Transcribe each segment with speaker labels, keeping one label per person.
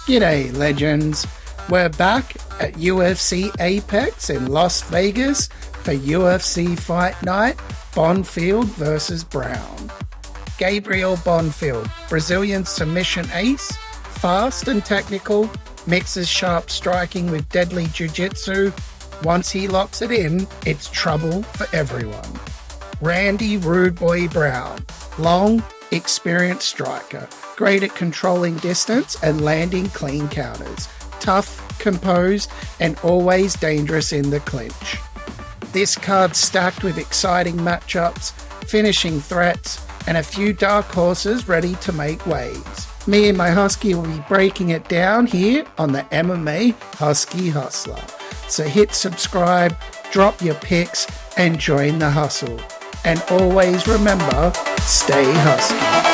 Speaker 1: G'day, legends. We're back at UFC Apex in Las Vegas for UFC Fight Night, Bonfim versus Brown. Gabriel Bonfim, Brazilian submission ace, fast and technical, mixes sharp striking with deadly jiu-jitsu. Once he locks it in, it's trouble for everyone. Randy Rude Boy Brown, long, experienced striker, great at controlling distance and landing clean counters, tough, composed, and always dangerous in the clinch. This card's stacked with exciting matchups, finishing threats, and a few dark horses ready to make waves. Me and my Husky will be breaking it down here on the MMA Husky Hustler. So hit subscribe, drop your picks, and join the hustle. And always remember, stay husky.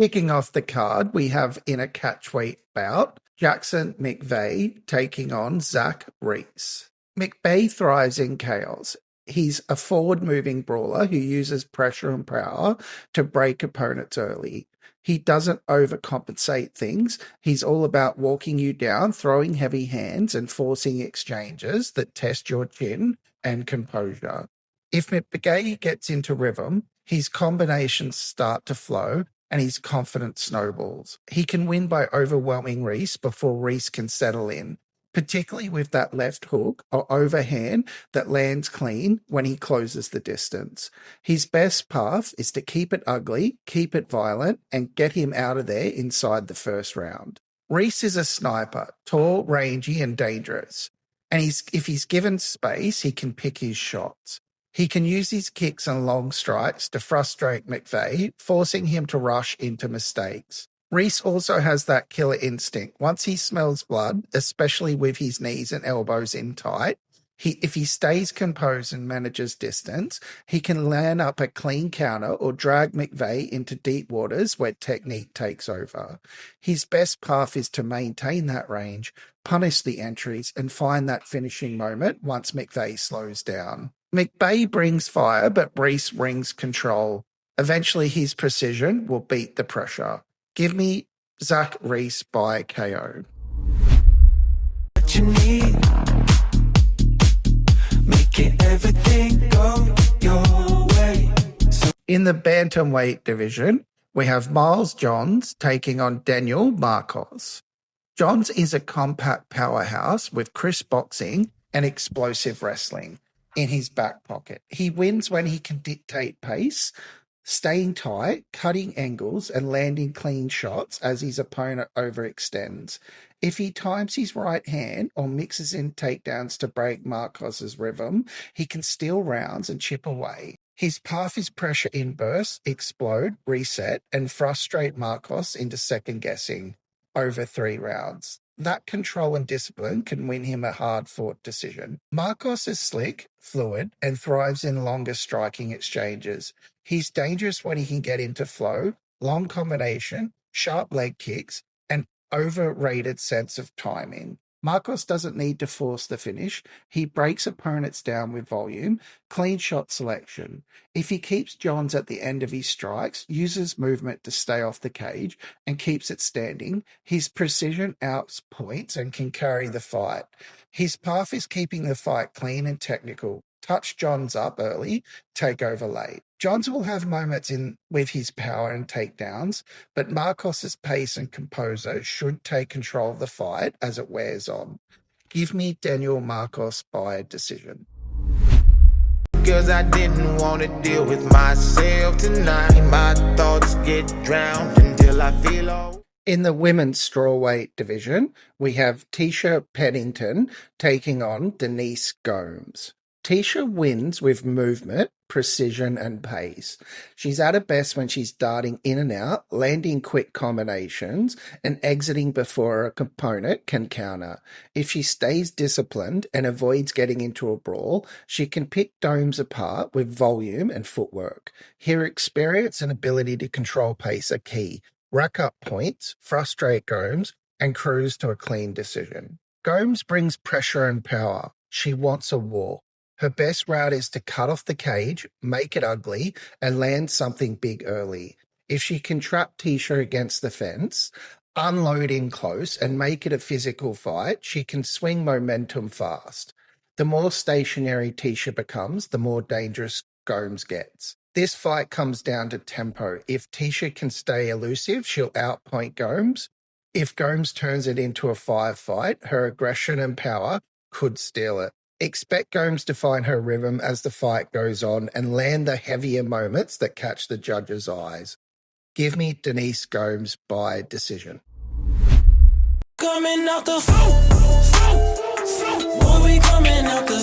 Speaker 1: Kicking off the card, we have in a catchweight bout, Jackson McVey taking on Zach Reese. McVey thrives in chaos. He's a forward-moving brawler who uses pressure and power to break opponents early. He doesn't overcompensate things. He's all about walking you down, throwing heavy hands, and forcing exchanges that test your chin and composure. If McVey gets into rhythm, his combinations start to flow, and his confidence snowballs. He can win by overwhelming Reese before Reese can settle in, particularly with that left hook or overhand that lands clean when he closes the distance. His best path is to keep it ugly, keep it violent, and get him out of there inside the first round. Reese is a sniper, tall, rangy, and dangerous. And if he's given space, he can pick his shots. He can use his kicks and long strikes to frustrate McVey, forcing him to rush into mistakes. Reese also has that killer instinct. Once he smells blood, especially with his knees and elbows in tight, if he stays composed and manages distance, he can land up a clean counter or drag McVey into deep waters where technique takes over. His best path is to maintain that range, punish the entries, and find that finishing moment once McVey slows down. McVey brings fire, but Reese brings control. Eventually, his precision will beat the pressure. Give me Zach Reese by KO.
Speaker 2: What you need, making everything go your way.
Speaker 1: In the bantamweight division, we have Miles Johns taking on Daniel Marcos. Johns is a compact powerhouse with crisp boxing and explosive wrestling in his back pocket. He wins when he can dictate pace, staying tight, cutting angles, and landing clean shots as his opponent overextends. If he times his right hand or mixes in takedowns to break Marcos's rhythm, he can steal rounds and chip away. His path is pressure in bursts, explode, reset, and frustrate Marcos into second-guessing over 3 rounds. That control and discipline can win him a hard-fought decision. Marcos is slick, fluid, and thrives in longer striking exchanges. He's dangerous when he can get into flow, long combination, sharp leg kicks, and overrated sense of timing. Marcos doesn't need to force the finish. He breaks opponents down with volume, clean shot selection. If he keeps Johns at the end of his strikes, uses movement to stay off the cage, and keeps it standing, his precision outpoints and can carry the fight. His path is keeping the fight clean and technical. Touch Johns up early, take over late. Johns will have moments with his power and takedowns, but Marcos's pace and composure should take control of the fight as it wears on. Give me Daniel Marcos by a decision.
Speaker 2: Because I didn't want to deal with myself tonight. My thoughts get drowned until I feel all.
Speaker 1: In the women's strawweight division, we have Tecia Pennington taking on Denise Gomes. Tecia wins with movement, precision, and pace. She's at her best when she's darting in and out, landing quick combinations, and exiting before a opponent can counter. If she stays disciplined and avoids getting into a brawl, she can pick domes apart with volume and footwork. Her experience and ability to control pace are key. Rack up points, frustrate Gomes, and cruise to a clean decision. Gomes brings pressure and power. She wants a war. Her best route is to cut off the cage, make it ugly, and land something big early. If she can trap Tecia against the fence, unload in close, and make it a physical fight, she can swing momentum fast. The more stationary Tecia becomes, the more dangerous Gomes gets. This fight comes down to tempo. If Tecia can stay elusive, she'll outpoint Gomes. If Gomes turns it into a firefight, her aggression and power could steal it. Expect Gomes to find her rhythm as the fight goes on and land the heavier moments that catch the judge's eyes. Give me Denise Gomes by decision.
Speaker 3: Coming out the boy, we coming out the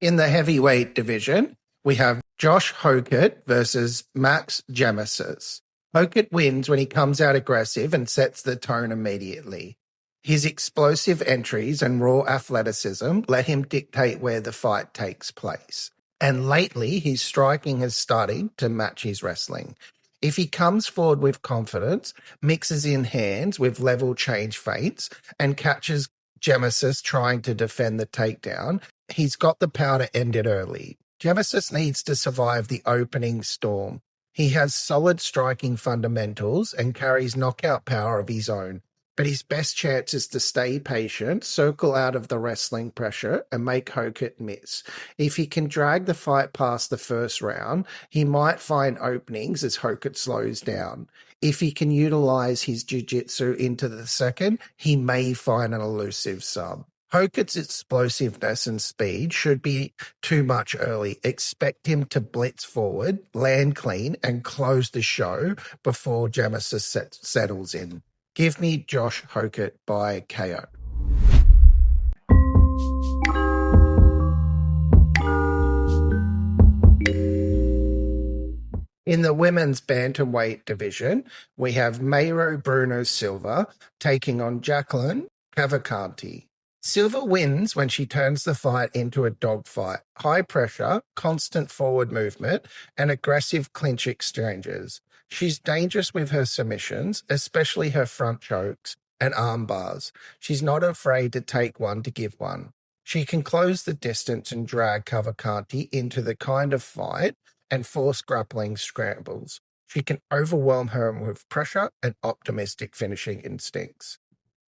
Speaker 1: In the heavyweight division, we have Josh Hokit versus Max Gimenis. Hokit wins when he comes out aggressive and sets the tone immediately. His explosive entries and raw athleticism let him dictate where the fight takes place. And lately, his striking has started to match his wrestling. If he comes forward with confidence, mixes in hands with level change feints, and catches Gimenis trying to defend the takedown, he's got the power to end it early. Gimenis needs to survive the opening storm. He has solid striking fundamentals and carries knockout power of his own. But his best chance is to stay patient, circle out of the wrestling pressure, and make Hokit miss. If he can drag the fight past the first round, he might find openings as Hokit slows down. If he can utilize his jiu-jitsu into the second, he may find an elusive sub. Hokit's explosiveness and speed should be too much early. Expect him to blitz forward, land clean, and close the show before Gimenis settles in. Give me Josh Hokit by KO. In the women's bantamweight division, we have Mayra Silva taking on Jacqueline Cavalcanti. Silva wins when she turns the fight into a dogfight. High pressure, constant forward movement, and aggressive clinch exchanges. She's dangerous with her submissions, especially her front chokes and arm bars. She's not afraid to take one to give one. She can close the distance and drag Cavalcanti into the kind of fight and force grappling scrambles. She can overwhelm her with pressure and optimistic finishing instincts.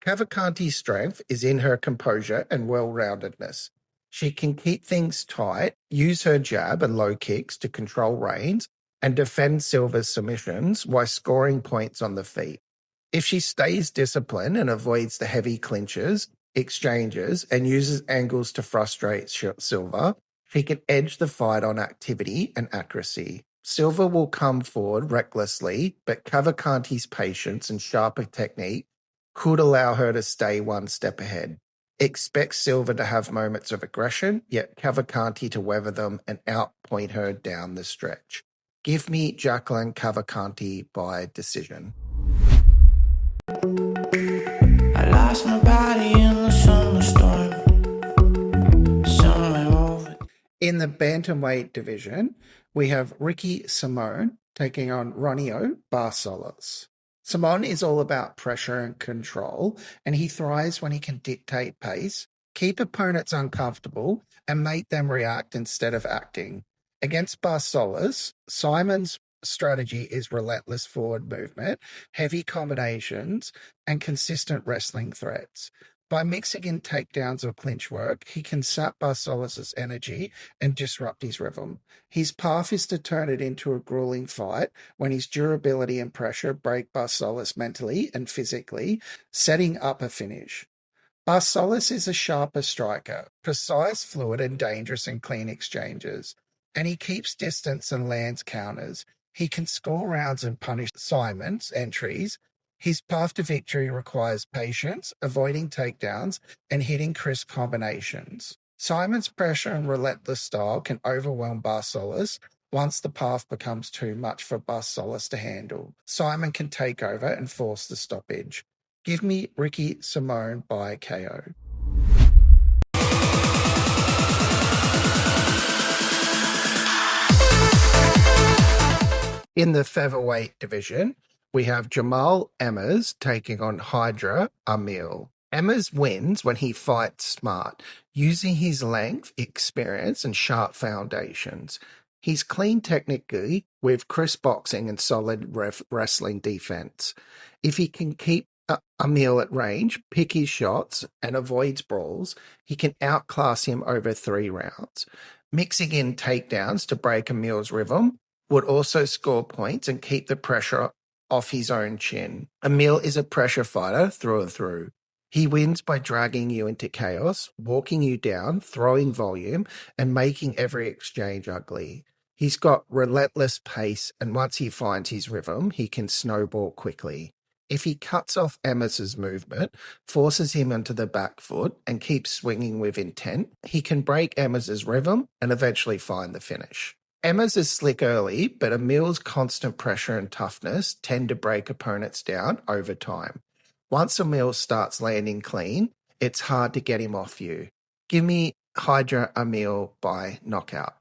Speaker 1: Cavalcanti's strength is in her composure and well-roundedness. She can keep things tight, use her jab and low kicks to control reins, and defend Silva's submissions while scoring points on the feet. If she stays disciplined and avoids the heavy clinches, exchanges, and uses angles to frustrate Silva, she can edge the fight on activity and accuracy. Silva will come forward recklessly, but Cavalcanti's patience and sharper technique could allow her to stay one step ahead. Expect Silva to have moments of aggression, yet Cavalcanti to weather them and outpoint her down the stretch. Give me Jacqueline Cavalcanti by decision.
Speaker 3: I lost my body in the thunderstorm. Somewhere over.
Speaker 1: In the bantamweight division, we have Ricky Simón taking on Raoni Barcelos. Simón is all about pressure and control, and he thrives when he can dictate pace, keep opponents uncomfortable, and make them react instead of acting. Against Barcelos, Simon's strategy is relentless forward movement, heavy combinations, and consistent wrestling threats. By mixing in takedowns or clinch work, he can sap Barcelos' energy and disrupt his rhythm. His path is to turn it into a grueling fight when his durability and pressure break Barcelos mentally and physically, setting up a finish. Barcelos is a sharper striker, precise, fluid, and dangerous in clean exchanges, and he keeps distance and lands counters. He can score rounds and punish Simon's entries. His path to victory requires patience, avoiding takedowns, and hitting crisp combinations. Simon's pressure and relentless style can overwhelm Barcelos once the path becomes too much for Barcelos to handle. Simón can take over and force the stoppage. Give me Ricky Simón by KO. In the featherweight division, we have Jamall Emmers taking on Hyder Amil. Emmers wins when he fights smart, using his length, experience, and sharp foundations. He's clean technically, with crisp boxing and solid wrestling defense. If he can keep Amil at range, pick his shots, and avoids brawls, he can outclass him over 3 rounds. Mixing in takedowns to break Amil's rhythm would also score points and keep the pressure off his own chin. Amil is a pressure fighter through and through. He wins by dragging you into chaos, walking you down, throwing volume, and making every exchange ugly. He's got relentless pace, and once he finds his rhythm, he can snowball quickly. If he cuts off Emmers' movement, forces him onto the back foot, and keeps swinging with intent, he can break Emmers' rhythm and eventually find the finish. Emmers is slick early, but Amil's constant pressure and toughness tend to break opponents down over time. Once Amil starts landing clean, it's hard to get him off you. Give me Hyder Amil by knockout.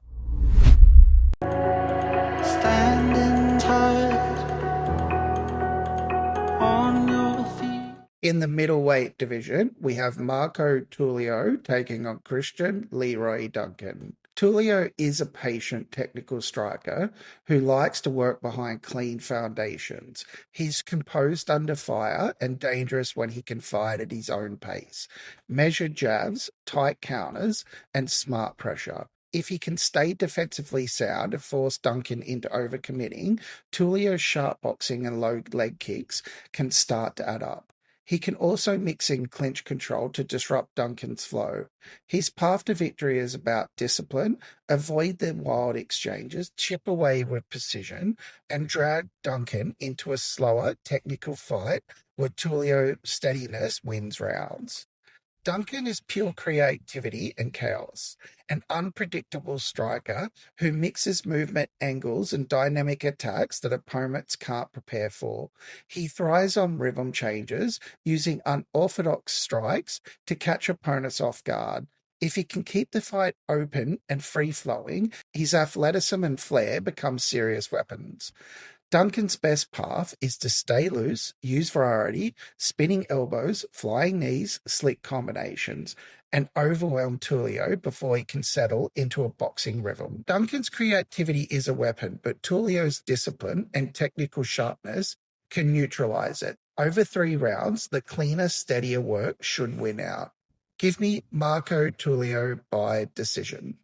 Speaker 3: Standing tight on your feet.
Speaker 1: In the middleweight division, we have Marco Tulio taking on Christian Leroy Duncan. Tulio is a patient technical striker who likes to work behind clean foundations. He's composed under fire and dangerous when he can fight at his own pace. Measured jabs, tight counters, and smart pressure. If he can stay defensively sound and force Duncan into overcommitting, Tulio's sharp boxing and low leg kicks can start to add up. He can also mix in clinch control to disrupt Duncan's flow. His path to victory is about discipline, avoid the wild exchanges, chip away with precision, and drag Duncan into a slower, technical fight where Tulio's steadiness wins rounds. Duncan is pure creativity and chaos, an unpredictable striker who mixes movement, angles, and dynamic attacks that opponents can't prepare for. He thrives on rhythm changes, using unorthodox strikes to catch opponents off guard. If he can keep the fight open and free-flowing, his athleticism and flair become serious weapons. Duncan's best path is to stay loose, use variety, spinning elbows, flying knees, slick combinations, and overwhelm Tulio before he can settle into a boxing rhythm. Duncan's creativity is a weapon, but Tulio's discipline and technical sharpness can neutralize it. Over 3 rounds, the cleaner, steadier work should win out. Give me Marco Tulio by decision.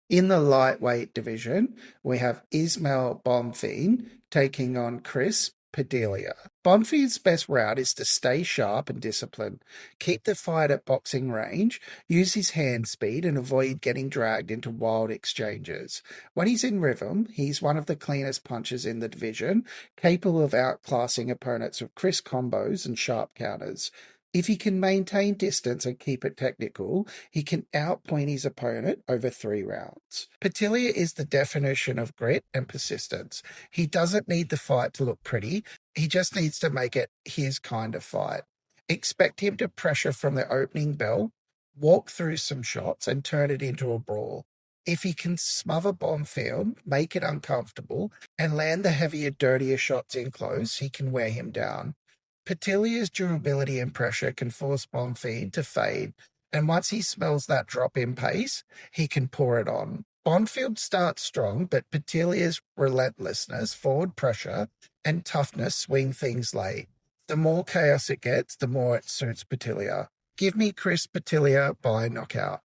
Speaker 1: In the lightweight division, we have Ismael Bonfim taking on Chris Padilla. Bonfim's best route is to stay sharp and disciplined, keep the fight at boxing range, use his hand speed, and avoid getting dragged into wild exchanges. When he's in rhythm, he's one of the cleanest punchers in the division, capable of outclassing opponents with crisp combos and sharp counters. If he can maintain distance and keep it technical, he can outpoint his opponent over 3 rounds. Padilla is the definition of grit and persistence. He doesn't need the fight to look pretty. He just needs to make it his kind of fight. Expect him to pressure from the opening bell, walk through some shots, and turn it into a brawl. If he can smother Bonfim, make it uncomfortable, and land the heavier, dirtier shots in close, he can wear him down. Padilla's durability and pressure can force Bonfim to fade, and once he smells that drop in pace, he can pour it on. Bonfim starts strong, but Padilla's relentlessness, forward pressure, and toughness swing things late. The more chaos it gets, the more it suits Padilla. Give me Chris Padilla by knockout.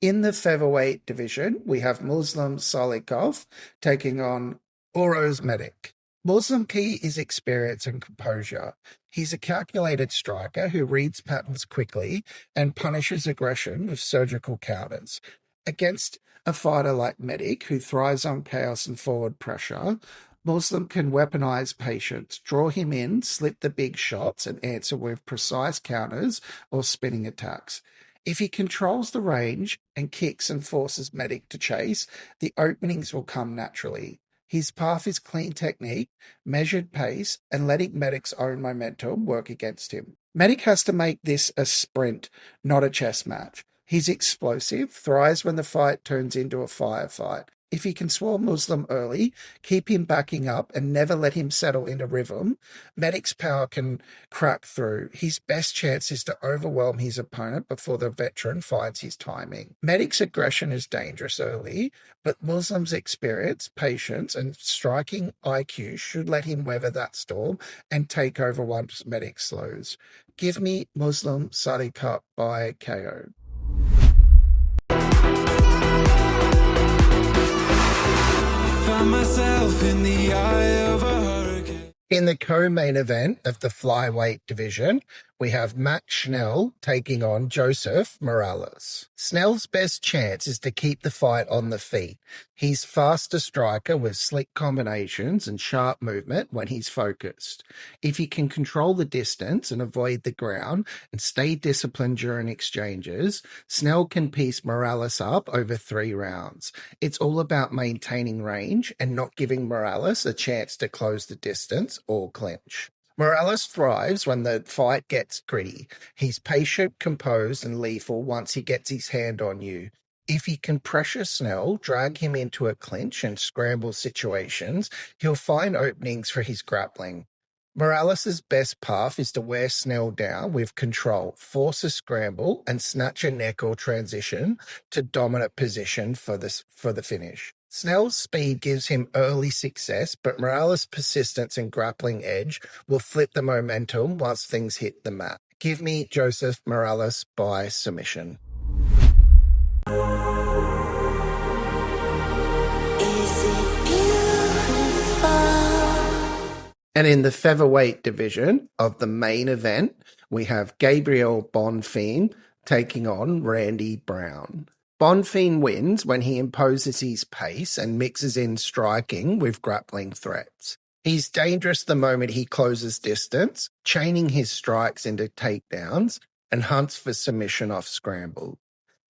Speaker 1: In the featherweight division, we have Muslim Salikhov taking on Uros Medic. Muslim key is experience and composure. He's a calculated striker who reads patterns quickly and punishes aggression with surgical counters. Against a fighter like Medic, who thrives on chaos and forward pressure, Muslim can weaponize patience, draw him in, slip the big shots, and answer with precise counters or spinning attacks. If he controls the range and kicks and forces Medic to chase, the openings will come naturally. His path is clean technique, measured pace, and letting Medic's own momentum work against him. Medic has to make this a sprint, not a chess match. He's explosive, thrives when the fight turns into a firefight. If he can swarm Muslim early, keep him backing up, and never let him settle into rhythm, Medic's power can crack through. His best chance is to overwhelm his opponent before the veteran finds his timing. Medic's aggression is dangerous early, but Muslim's experience, patience, and striking IQ should let him weather that storm and take over once Medic slows. Give me Muslim Salikhov by KO.
Speaker 3: Found myself in the eye of a hurricane.
Speaker 1: In the co-main event of the flyweight division, we have Max Schnell taking on Joseph Morales. Schnell's best chance is to keep the fight on the feet. He's faster striker with slick combinations and sharp movement when he's focused. If he can control the distance and avoid the ground and stay disciplined during exchanges, Schnell can piece Morales up over 3 rounds. It's all about maintaining range and not giving Morales a chance to close the distance or clinch. Morales thrives when the fight gets gritty. He's patient, composed, and lethal once he gets his hand on you. If he can pressure Schnell, drag him into a clinch and scramble situations, he'll find openings for his grappling. Morales' best path is to wear Schnell down with control, force a scramble, and snatch a neck or transition to dominant position for the finish. Schnell's speed gives him early success, but Morales' persistence and grappling edge will flip the momentum once things hit the mat. Give me Joseph Morales by submission. And in the featherweight division of the main event, we have Gabriel Bonfim taking on Randy Brown. Bonfim wins when he imposes his pace and mixes in striking with grappling threats. He's dangerous the moment he closes distance, chaining his strikes into takedowns, and hunts for submission off scramble.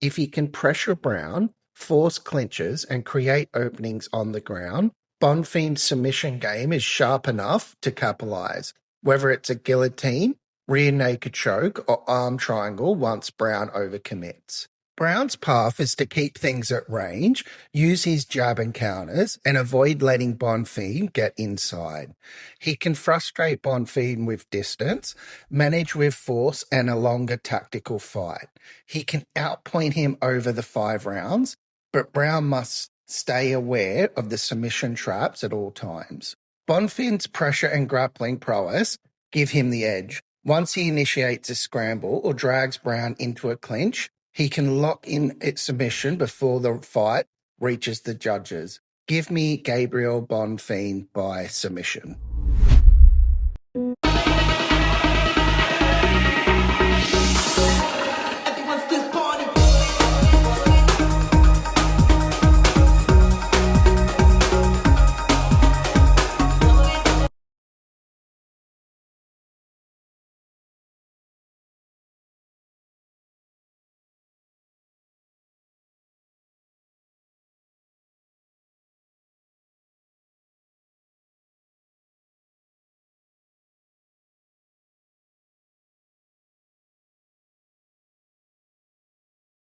Speaker 1: If he can pressure Brown, force clinches, and create openings on the ground, Bonfim's submission game is sharp enough to capitalize, whether it's a guillotine, rear naked choke, or arm triangle once Brown overcommits. Brown's path is to keep things at range, use his jab and counters, and avoid letting Bonfim get inside. He can frustrate Bonfim with distance, manage with force, and a longer tactical fight. He can outpoint him over the 5 rounds, but Brown must stay aware of the submission traps at all times. Bonfim's pressure and grappling prowess give him the edge. Once he initiates a scramble or drags Brown into a clinch, he can lock in its submission before the fight reaches the judges. Give me Gabriel Bonfim by submission.